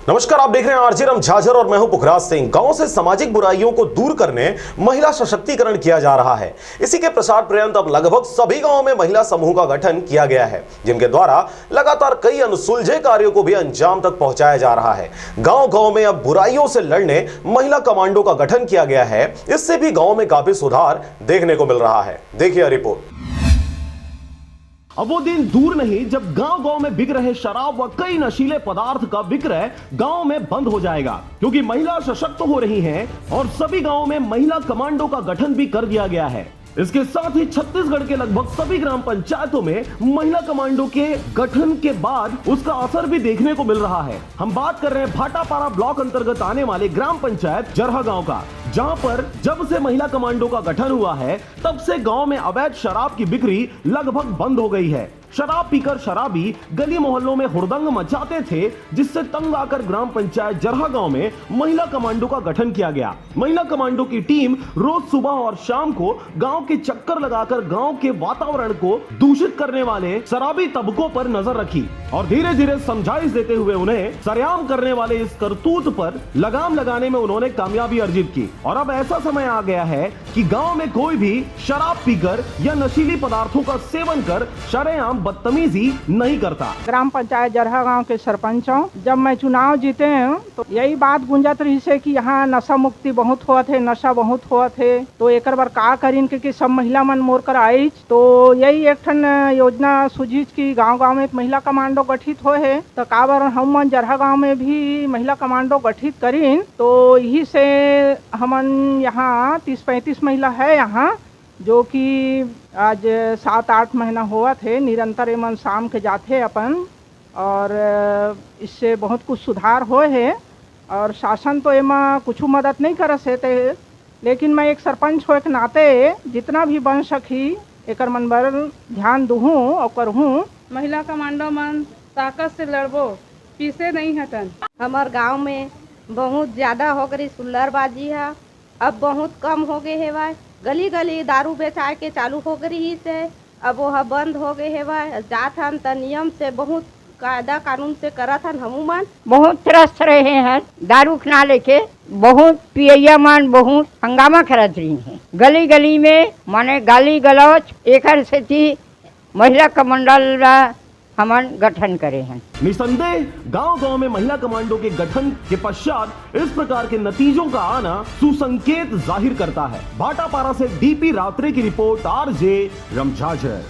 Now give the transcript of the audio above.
नमस्कार, आप देख रहे हैं आरजे रमझाझर और मैं हूं पुखराज सिंह। गांव से सामाजिक बुराइयों को दूर करने महिला सशक्तिकरण किया जा रहा है। इसी के प्रसार पर्यंत अब लगभग सभी गांवों में महिला समूह का गठन किया गया है, जिनके द्वारा लगातार कई अनसुलझे कार्यों को भी अंजाम तक पहुंचाया जा रहा है। गांव गांव में अब बुराइयों से लड़ने महिला कमांडो का गठन किया गया है। इससे भी गांव में काफी सुधार देखने को मिल रहा है। देखिए रिपोर्ट। अब वो दिन दूर नहीं जब गांव गांव में बिक रहे शराब व कई नशीले पदार्थ का विक्रय गांव में बंद हो जाएगा, क्योंकि महिला सशक्त हो रही हैं और सभी गांवों में महिला कमांडो का गठन भी कर दिया गया है। इसके साथ ही छत्तीसगढ़ के लगभग सभी ग्राम पंचायतों में महिला कमांडो के गठन के बाद उसका असर भी देखने को मिल रहा है। हम बात कर रहे हैं भाटापारा ब्लॉक अंतर्गत आने वाले ग्राम पंचायत जरहा गांव का, जहां पर जब से महिला कमांडो का गठन हुआ है तब से गांव में अवैध शराब की बिक्री लगभग बंद हो गई है। शराब पीकर शराबी गली मोहल्लों में हुड़दंग मचाते थे, जिससे तंग आकर ग्राम पंचायत जरहा गांव में महिला कमांडो का गठन किया गया। महिला कमांडो की टीम रोज सुबह और शाम को गांव के चक्कर लगाकर गांव के वातावरण को दूषित करने वाले शराबी तबकों पर नजर रखी और धीरे धीरे समझाइश देते हुए उन्हें सरेआम करने वाले इस करतूत पर लगाम लगाने में उन्होंने कामयाबी अर्जित की। और अब ऐसा समय आ गया है कि गांव में कोई भी शराब पीकर या नशीली पदार्थों का सेवन कर शरेआम बदतमीजी नहीं करता। ग्राम पंचायत जरहा गांव के सरपंच हूँ। जब मैं चुनाव जीते हूँ तो यही बात गुंजत रही से कि यहाँ नशा मुक्ति बहुत हुआ थे, नशा बहुत हुआ थे, तो एक बार का करीन के सब महिला मन मोर कर आई, तो यही एक ठन योजना सुझीज की गांव गांव में महिला कमांडो गठित हो है, तो का बार हम मन जरहा गांव में भी महिला कमांडो गठित करीन, तो यही से हमन यहाँ 30-35 महिला है यहाँ, जो कि आज 7-8 महीना हुआ थे निरंतर एमन शाम के जाते अपन, और इससे बहुत कुछ सुधार होए है। और शासन तो एमा कुछ मदद नहीं कर सकते, लेकिन मैं एक सरपंच हो के नाते जितना भी बन सकी एक मन बर ध्यान दूँ और करहूँ। महिला कमांडो मन ताकत से लड़बो, पीछे नहीं हटन। हमार गांव में बहुत ज़्यादा हो गई सुल्लरबाजी है, अब बहुत कम हो गए है भाई। गली गली दारू बेचाए के चालू हो गई से, अब वह बंद हो गए है भाई। जात हम त नियम से बहुत कायदा कानून से करत हन। हमू मन बहुत त्रस्त रहे हैं, दारू खना लेके बहुत पियैया मन बहुत हंगामा करत रही हैं। गली गली में माने गाली गलौच एक से महिला कमंडल हमन गठन करे हैं। निसंदेह गांव गांव में महिला कमांडो के गठन के पश्चात इस प्रकार के नतीजों का आना सुसंकेत जाहिर करता है। भाटापारा से डीपी रात्रे की रिपोर्ट, आरजे रमझाझर।